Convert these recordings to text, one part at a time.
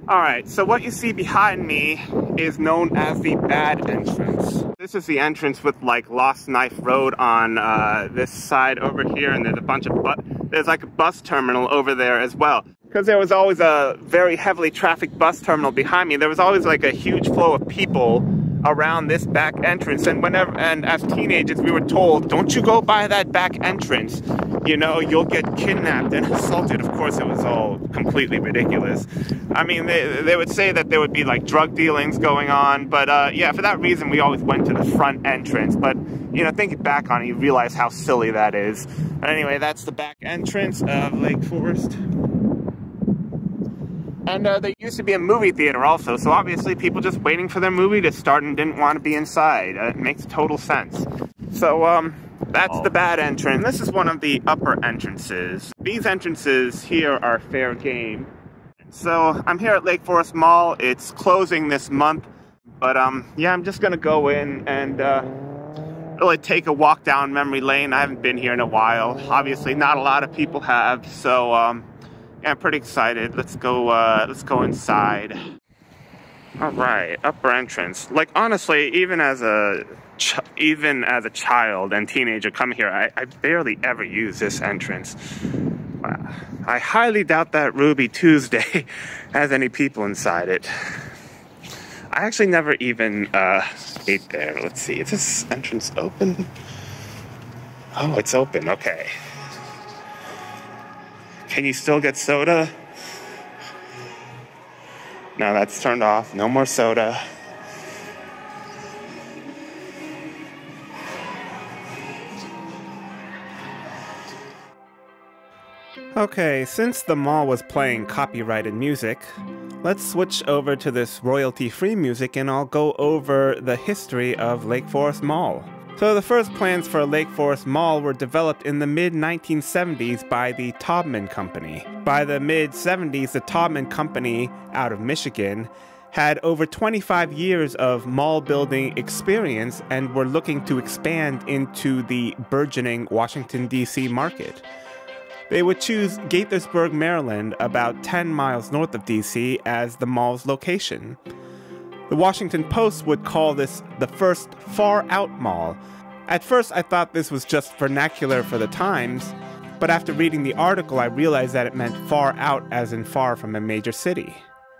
Alright, so what you see behind me is known as the bad entrance. This is the entrance with like Lost Knife Road on this side over here, and there's a bunch of there's like a bus terminal over there as well. Because there was always a very heavily trafficked bus terminal behind me, there was always like a huge flow of people around this back entrance, and as teenagers we were told, don't you go by that back entrance, you know, you'll get kidnapped and assaulted. Of course it was all completely ridiculous. I mean, they would say that there would be like drug dealings going on, but yeah, for that reason we always went to the front entrance. But you know, thinking back on it, you realize how silly that is. But anyway, that's the back entrance of Lake Forest. And there used to be a movie theater also, so obviously people just waiting for their movie to start and didn't want to be inside. It makes total sense. So that's the bad entrance. This is one of the upper entrances. These entrances here are fair game. So I'm here at Lake Forest Mall. It's closing this month, but yeah, I'm just gonna go in and really take a walk down memory lane. I haven't been here in a while. Obviously not a lot of people have, so yeah, I'm pretty excited. Let's go inside. All right, upper entrance. Like honestly, even as a child and teenager coming here, I barely ever use this entrance. I highly doubt that Ruby Tuesday has any people inside it. I actually never even ate there. Let's see, is this entrance open? Oh, it's open, okay. Can you still get soda? No, that's turned off. No more soda. Okay, since the mall was playing copyrighted music, let's switch over to this royalty-free music and I'll go over the history of Lake Forest Mall. So the first plans for Lake Forest Mall were developed in the mid-1970s by the Taubman Company. By the mid-70s, the Taubman Company, out of Michigan, had over 25 years of mall building experience and were looking to expand into the burgeoning Washington, D.C. market. They would choose Gaithersburg, Maryland, about 10 miles north of D.C., as the mall's location. The Washington Post would call this the first far-out mall. At first, I thought this was just vernacular for the times, but after reading the article, I realized that it meant far out as in far from a major city.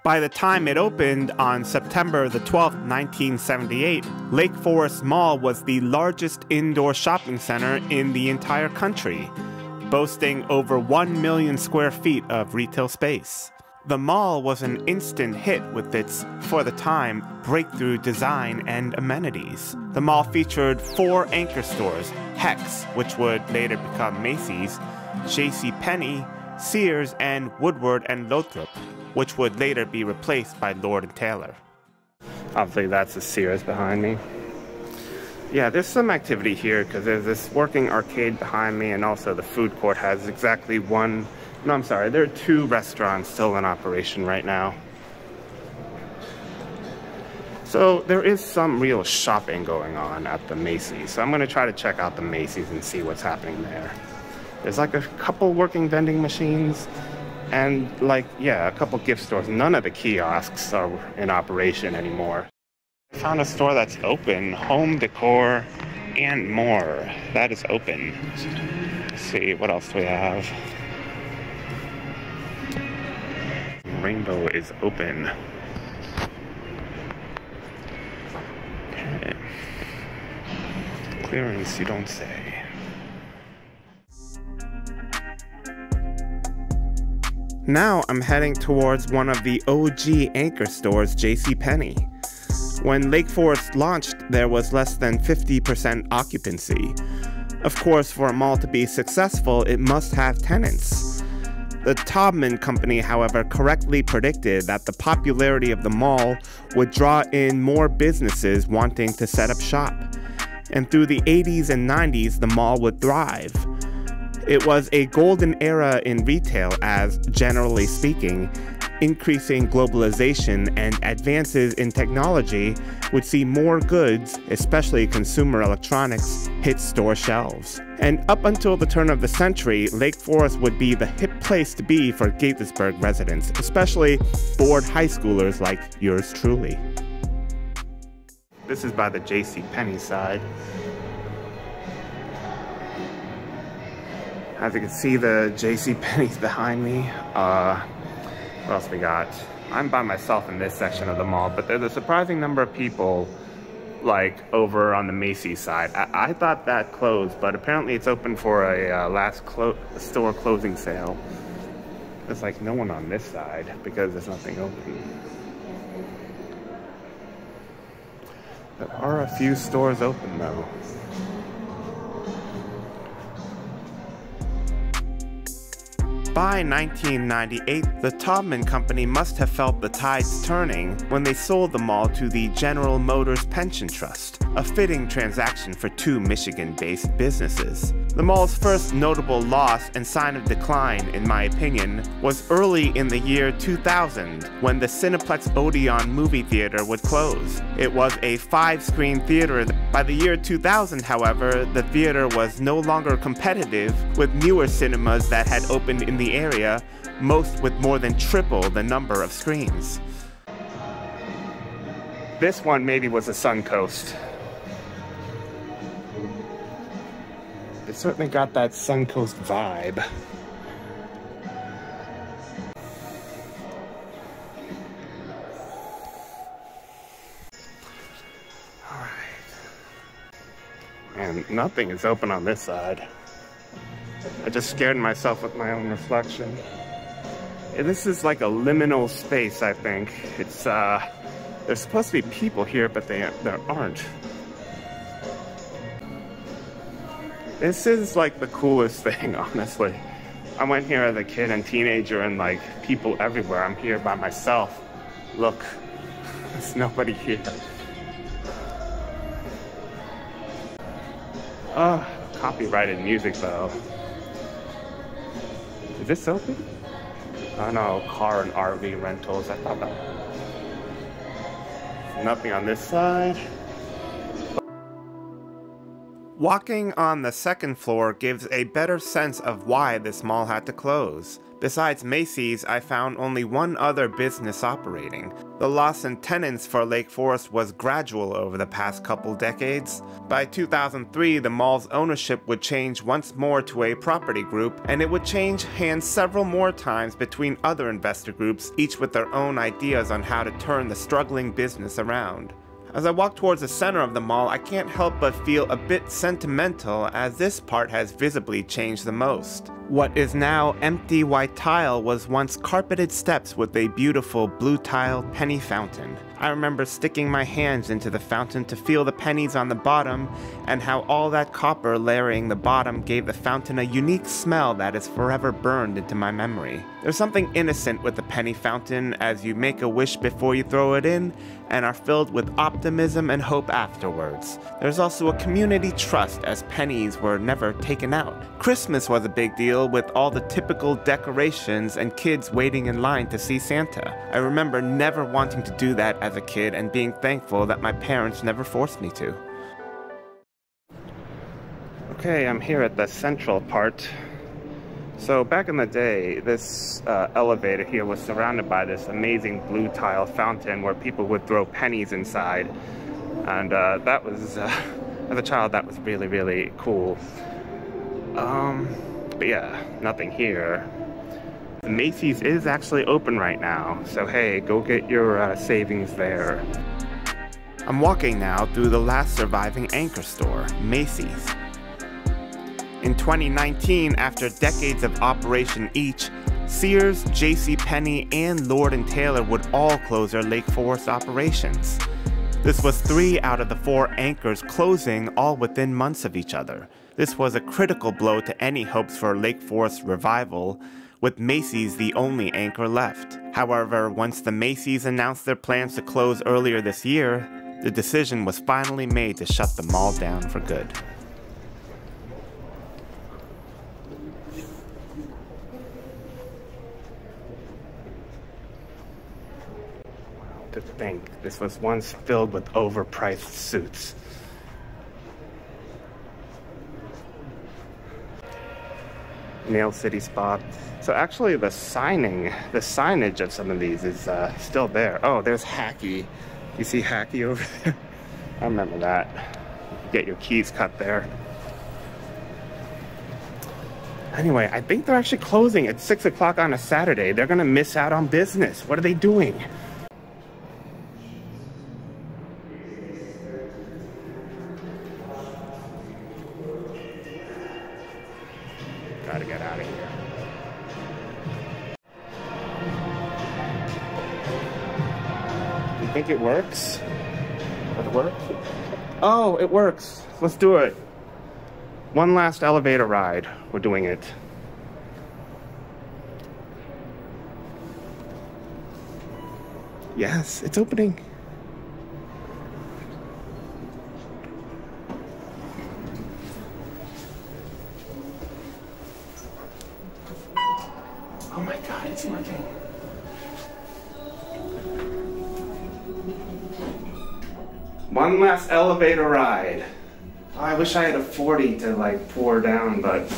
By the time it opened on September the 12th, 1978, Lake Forest Mall was the largest indoor shopping center in the entire country, boasting over 1 million square feet of retail space. The mall was an instant hit with its, for the time, breakthrough design and amenities. The mall featured 4 anchor stores: Hex, which would later become Macy's, JCPenney, Sears, and Woodward and Lothrop, which would later be replaced by Lord & Taylor. Obviously that's the Sears behind me. Yeah, there's some activity here because there's this working arcade behind me, and also the food court has exactly one. No, I'm sorry, there are 2 restaurants still in operation right now. So there is some real shopping going on at the Macy's. So I'm going to try to check out the Macy's and see what's happening there. There's like a couple working vending machines and like, yeah, a couple gift stores. None of the kiosks are in operation anymore. I found a store that's open, home decor and more. That is open. Let's see, what else do we have? Rainbow is open. Okay. Clearance, you don't say. Now I'm heading towards one of the OG anchor stores, JCPenney. When Lake Forest launched, there was less than 50% occupancy. Of course, for a mall to be successful, it must have tenants. The Taubman Company, however, correctly predicted that the popularity of the mall would draw in more businesses wanting to set up shop. And through the 80s and 90s, the mall would thrive. It was a golden era in retail as, generally speaking, increasing globalization and advances in technology would see more goods, especially consumer electronics, hit store shelves. And up until the turn of the century, Lake Forest would be the hip place to be for Gaithersburg residents, especially bored high schoolers like yours truly. This is by the JCPenney side. As you can see, the JCPenney's behind me. What else we got? I'm by myself in this section of the mall, but there's a surprising number of people like over on the Macy's side. I thought that closed, but apparently it's open for a last store closing sale. There's like no one on this side because there's nothing open. There are a few stores open though. By 1998, the Taubman Company must have felt the tides turning when they sold the mall to the General Motors Pension Trust, a fitting transaction for two Michigan-based businesses. The mall's first notable loss and sign of decline, in my opinion, was early in the year 2000, when the Cineplex Odeon movie theater would close. It was a 5-screen theater. By the year 2000, however, the theater was no longer competitive with newer cinemas that had opened in the area, most with more than triple the number of screens. This one maybe was a Suncoast. It certainly got that Suncoast vibe. Alright. And nothing is open on this side. I just scared myself with my own reflection. This is like a liminal space, I think. It's, there's supposed to be people here, but there aren't. This is like the coolest thing, honestly. I went here as a kid and teenager and like people everywhere. I'm here by myself. Look, there's nobody here. Copyrighted music though. Is this open? Oh no, car and RV rentals. I thought that. Nothing on this side. Walking on the second floor gives a better sense of why this mall had to close. Besides Macy's, I found only one other business operating. The loss in tenants for Lake Forest was gradual over the past couple decades. By 2003, the mall's ownership would change once more to a property group, and it would change hands several more times between other investor groups, each with their own ideas on how to turn the struggling business around. As I walk towards the center of the mall, I can't help but feel a bit sentimental as this part has visibly changed the most. What is now empty white tile was once carpeted steps with a beautiful blue tile penny fountain. I remember sticking my hands into the fountain to feel the pennies on the bottom, and how all that copper layering the bottom gave the fountain a unique smell that is forever burned into my memory. There's something innocent with the penny fountain as you make a wish before you throw it in, and are filled with optimism and hope afterwards. There's also a community trust as pennies were never taken out. Christmas was a big deal with all the typical decorations and kids waiting in line to see Santa. I remember never wanting to do that as a kid and being thankful that my parents never forced me to. Okay, I'm here at the central part. So back in the day, this elevator here was surrounded by this amazing blue tile fountain where people would throw pennies inside. And that was, as a child, that was really, really cool. But yeah, nothing here. The Macy's is actually open right now, so hey, go get your savings there. I'm walking now through the last surviving anchor store, Macy's. In 2019, after decades of operation each, Sears, JCPenney, and Lord & Taylor would all close their Lake Forest operations. This was 3 out of the 4 anchors closing all within months of each other. This was a critical blow to any hopes for Lake Forest revival, with Macy's the only anchor left. However, once the Macy's announced their plans to close earlier this year, the decision was finally made to shut the mall down for good. To think this was once filled with overpriced suits. Nail City spot. So actually the signage of some of these is still there. Oh, there's Hacky. You see Hacky over there? I remember that. Get your keys cut there. Anyway, I think they're actually closing at 6 o'clock on a Saturday. They're gonna miss out on business. What are they doing? Gotta get out of here. Do you think it works? Does it work? Oh, it works. Let's do it. One last elevator ride. We're doing it. Yes, it's opening. Oh my God, it's working. One last elevator ride. Oh, I wish I had a 40 to like pour down, but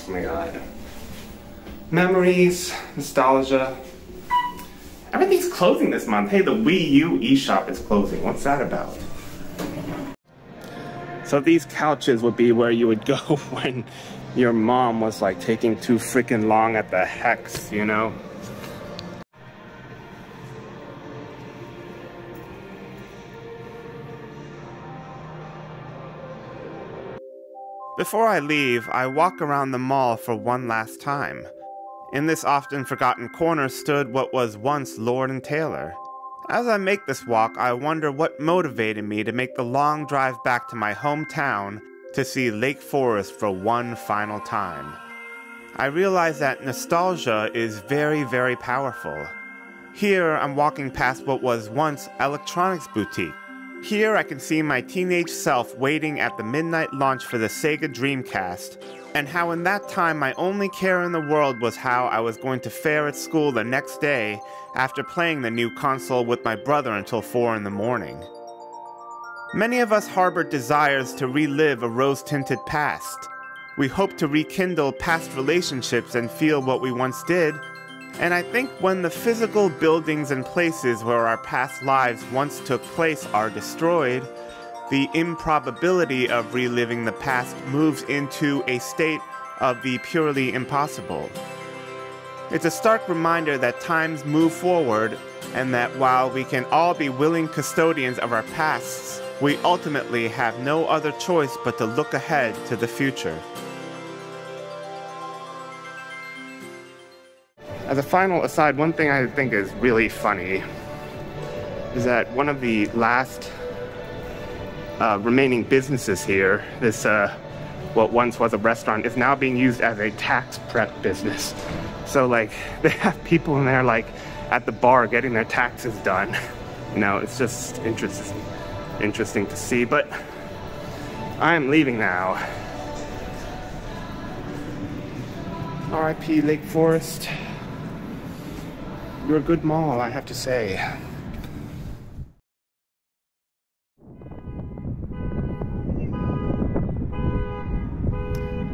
oh my God. Memories, nostalgia. Everything's closing this month. Hey, the Wii U eShop is closing. What's that about? So these couches would be where you would go when your mom was like taking too freaking long at the hex, you know? Before I leave, I walk around the mall for one last time. In this often forgotten corner stood what was once Lord & Taylor. As I make this walk, I wonder what motivated me to make the long drive back to my hometown to see Lake Forest for one final time. I realize that nostalgia is very, very powerful. Here, I'm walking past what was once Electronics Boutique. Here I can see my teenage self waiting at the midnight launch for the Sega Dreamcast, and how in that time my only care in the world was how I was going to fare at school the next day after playing the new console with my brother until 4 in the morning. Many of us harbor desires to relive a rose-tinted past. We hope to rekindle past relationships and feel what we once did. And I think when the physical buildings and places where our past lives once took place are destroyed, the improbability of reliving the past moves into a state of the purely impossible. It's a stark reminder that times move forward, and that while we can all be willing custodians of our pasts, we ultimately have no other choice but to look ahead to the future. As a final aside, one thing I think is really funny is that one of the last remaining businesses here, this what once was a restaurant, is now being used as a tax prep business. So like they have people in there like at the bar getting their taxes done. You know, it's just interesting to see. But I am leaving now. R.I.P. Lake Forest. You're a good mall, I have to say.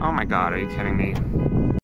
Oh my God, are you kidding me?